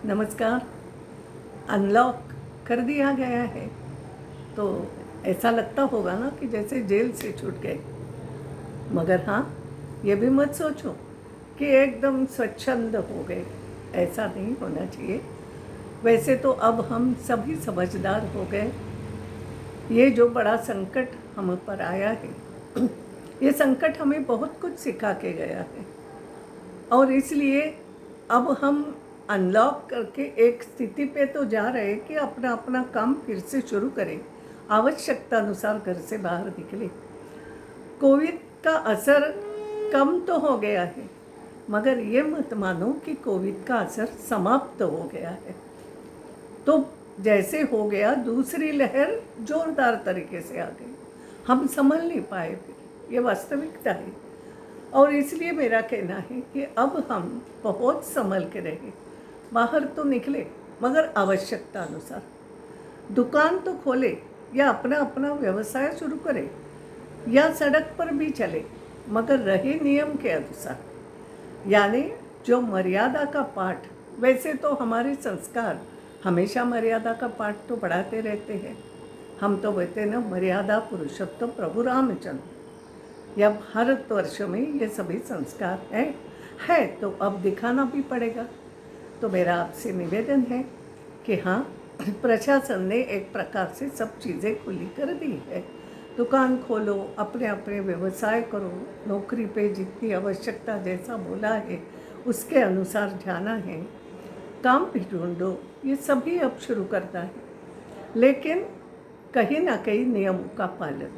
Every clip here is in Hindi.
नमस्कार। अनलॉक कर दिया गया है तो ऐसा लगता होगा ना कि जैसे जेल से छूट गए। मगर हाँ, ये भी मत सोचो कि एकदम स्वच्छंद हो गए, ऐसा नहीं होना चाहिए। वैसे तो अब हम सभी समझदार हो गए। ये जो बड़ा संकट हम पर आया है ये संकट हमें बहुत कुछ सिखा के गया है, और इसलिए अब हम अनलॉक करके एक स्थिति पे तो जा रहे हैं कि अपना अपना काम फिर से शुरू करें, आवश्यकता अनुसार घर से बाहर निकले। कोविड का असर कम तो हो गया है, मगर ये मत मानो कि कोविड का असर समाप्त हो गया है। तो जैसे हो गया, दूसरी लहर जोरदार तरीके से आ गई, हम संभल नहीं पाए। फिर ये वास्तविकता है, और इसलिए मेरा कहना है कि अब हम बहुत संभल के रहें। बाहर तो निकले मगर आवश्यकता अनुसार, दुकान तो खोले या अपना अपना व्यवसाय शुरू करें, या सड़क पर भी चले मगर रहे नियम के अनुसार। यानी जो मर्यादा का पाठ, वैसे तो हमारे संस्कार हमेशा मर्यादा का पाठ तो बढ़ाते रहते हैं। हम तो कहते हैं ना, मर्यादा पुरुषोत्तम प्रभु रामचंद्र। या भारतवर्ष में ये सभी संस्कार है तो अब दिखाना भी पड़ेगा। तो मेरा आपसे निवेदन है कि हाँ, प्रशासन ने एक प्रकार से सब चीज़ें खुली कर दी है। दुकान खोलो, अपने अपने व्यवसाय करो, नौकरी पे जितनी आवश्यकता जैसा बोला है उसके अनुसार जाना है, काम भी ढूंढो, ये सभी अब शुरू करता है। लेकिन कहीं ना कहीं नियमों का पालन,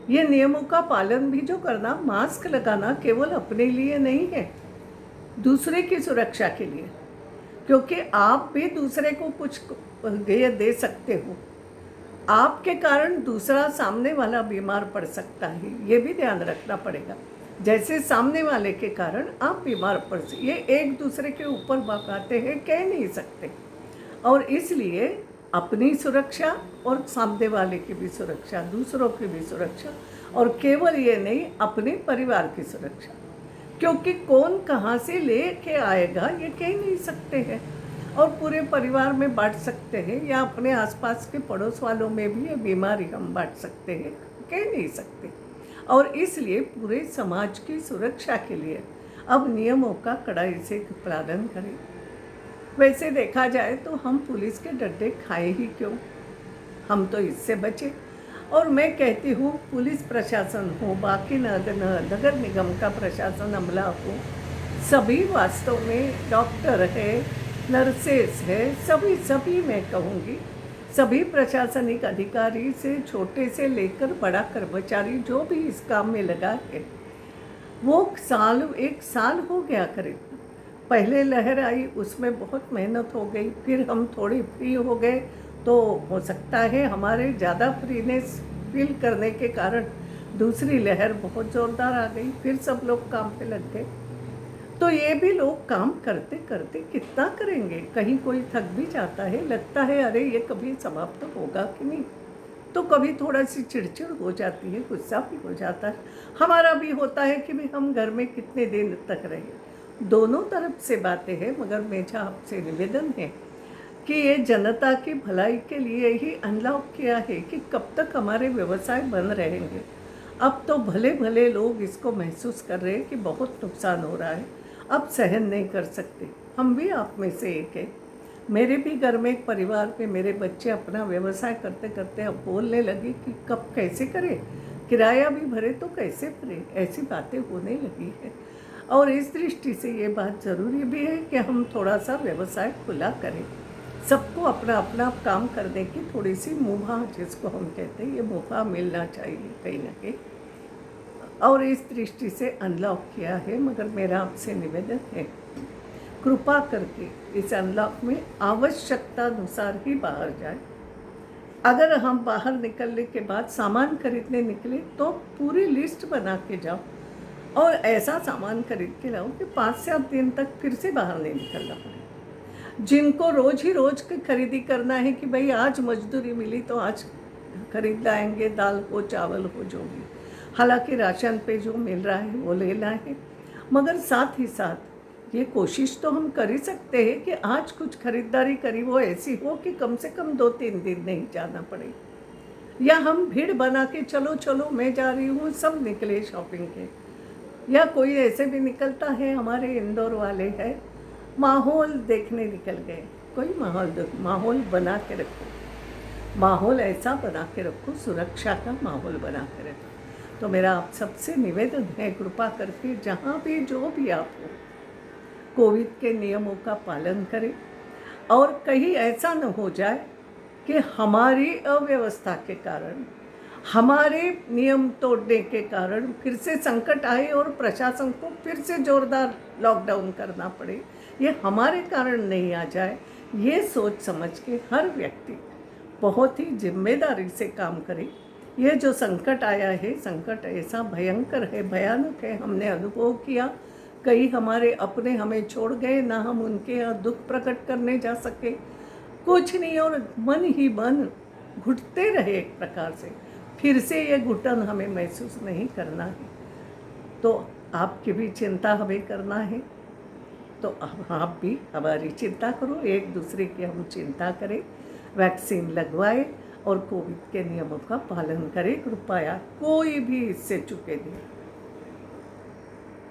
ये नियमों का पालन भी जो करना, मास्क लगाना केवल अपने लिए नहीं है, दूसरे की सुरक्षा के लिए। क्योंकि आप भी दूसरे को कुछ ये दे सकते हो, आपके कारण दूसरा सामने वाला बीमार पड़ सकता है, ये भी ध्यान रखना पड़ेगा। जैसे सामने वाले के कारण आप बीमार पड़ सकते, ये एक दूसरे के ऊपर बातें हैं, कह नहीं सकते। और इसलिए अपनी सुरक्षा और सामने वाले की भी सुरक्षा, दूसरों की भी सुरक्षा, और केवल ये नहीं, अपने परिवार की सुरक्षा। क्योंकि कौन कहाँ से लेके आएगा ये कह नहीं सकते हैं, और पूरे परिवार में बांट सकते हैं या अपने आसपास के पड़ोस वालों में भी ये बीमारी हम बांट सकते हैं, कह नहीं सकते। और इसलिए पूरे समाज की सुरक्षा के लिए अब नियमों का कड़ाई से पालन करें। वैसे देखा जाए तो हम पुलिस के डंडे खाए ही क्यों, हम तो इससे बचे। और मैं कहती हूँ, पुलिस प्रशासन हो, बाकी नगर निगम का प्रशासन, अमला हो, सभी वास्तव में डॉक्टर है, नर्सेस है, सभी मैं कहूँगी, सभी प्रशासनिक अधिकारी से छोटे से लेकर बड़ा कर्मचारी जो भी इस काम में लगा है, वो एक साल हो गया करीब। पहले लहर आई, उसमें बहुत मेहनत हो गई, फिर हम थोड़ी फ्री हो गए, तो हो सकता है हमारे ज़्यादा फ्रीनेस फील करने के कारण दूसरी लहर बहुत ज़ोरदार आ गई, फिर सब लोग काम पे लग गए। तो ये भी लोग काम करते करते कितना करेंगे, कहीं कोई थक भी जाता है, लगता है अरे ये कभी समाप्त होगा कि नहीं। तो कभी थोड़ा सी चिड़चिड़ हो जाती है, गुस्सा भी हो जाता है, हमारा भी होता है कि भाई हम घर में कितने दिन तक रहें। दोनों तरफ से बातें हैं, मगर मेरा आपसे निवेदन है कि ये जनता की भलाई के लिए ही अनलॉक किया है कि कब तक हमारे व्यवसाय बंद रहेंगे। अब तो भले भले लोग इसको महसूस कर रहे हैं कि बहुत नुकसान हो रहा है, अब सहन नहीं कर सकते। हम भी आप में से एक है। मेरे भी घर में एक परिवार में मेरे बच्चे अपना व्यवसाय करते करते अब बोलने लगे कि कब कैसे करें, किराया भी भरे तो कैसे भरे, ऐसी बातें होने लगी है। और इस दृष्टि से ये बात ज़रूरी भी है कि हम थोड़ा सा व्यवसाय खुला करें, सबको अपना अपना काम करने की थोड़ी सी मुभा, जिसको हम कहते हैं, ये मुभा मिलना चाहिए कहीं ना कहीं। और इस दृष्टि से अनलॉक किया है, मगर मेरा आपसे निवेदन है, कृपा करके इस अनलॉक में आवश्यकता अनुसार ही बाहर जाए। अगर हम बाहर निकलने के बाद सामान खरीदने निकले तो पूरी लिस्ट बना के जाओ, और ऐसा सामान खरीद के लाओ कि 5 से 7 दिन तक फिर से बाहर नहीं निकलना पड़े। जिनको रोज ही रोज की खरीदी करना है कि भाई आज मजदूरी मिली तो आज खरीद लाएंगे, दाल हो चावल हो जो भी, हालांकि राशन पे जो मिल रहा है वो लेना है, मगर साथ ही साथ ये कोशिश तो हम कर ही सकते हैं कि आज कुछ खरीदारी करी वो ऐसी हो कि कम से कम 2-3 दिन नहीं जाना पड़े, या हम भीड़ बना के चलो चलो मैं जा रही हूँ, सब निकले शॉपिंग के, या कोई ऐसे भी निकलता है, हमारे इंदौर वाले हैं, माहौल देखने निकल गए। कोई माहौल बना के रखो, माहौल ऐसा बना के रखो, सुरक्षा का माहौल बना के रखो। तो मेरा आप सबसे निवेदन है, कृपा करके जहाँ भी जो भी आप हो, कोविड के नियमों का पालन करें, और कहीं ऐसा न हो जाए कि हमारी अव्यवस्था के कारण, हमारे नियम तोड़ने के कारण फिर से संकट आए और प्रशासन को फिर से जोरदार लॉकडाउन करना पड़े। ये हमारे कारण नहीं आ जाए, ये सोच समझ के हर व्यक्ति बहुत ही जिम्मेदारी से काम करे। ये जो संकट आया है, संकट ऐसा भयंकर है, भयानक है, हमने अनुभव किया। कई हमारे अपने हमें छोड़ गए, ना हम उनके यहाँ दुख प्रकट करने जा सके, कुछ नहीं, और मन ही मन घुटते रहे एक प्रकार से। फिर से ये घुटन हमें महसूस नहीं करना है। तो आपकी भी चिंता हमें करना है, तो आप भी हमारी चिंता करो, एक दूसरे की हम चिंता करें, वैक्सीन लगवाए और कोविड के नियमों का पालन करें। कृपया कोई भी इससे चूके नहीं।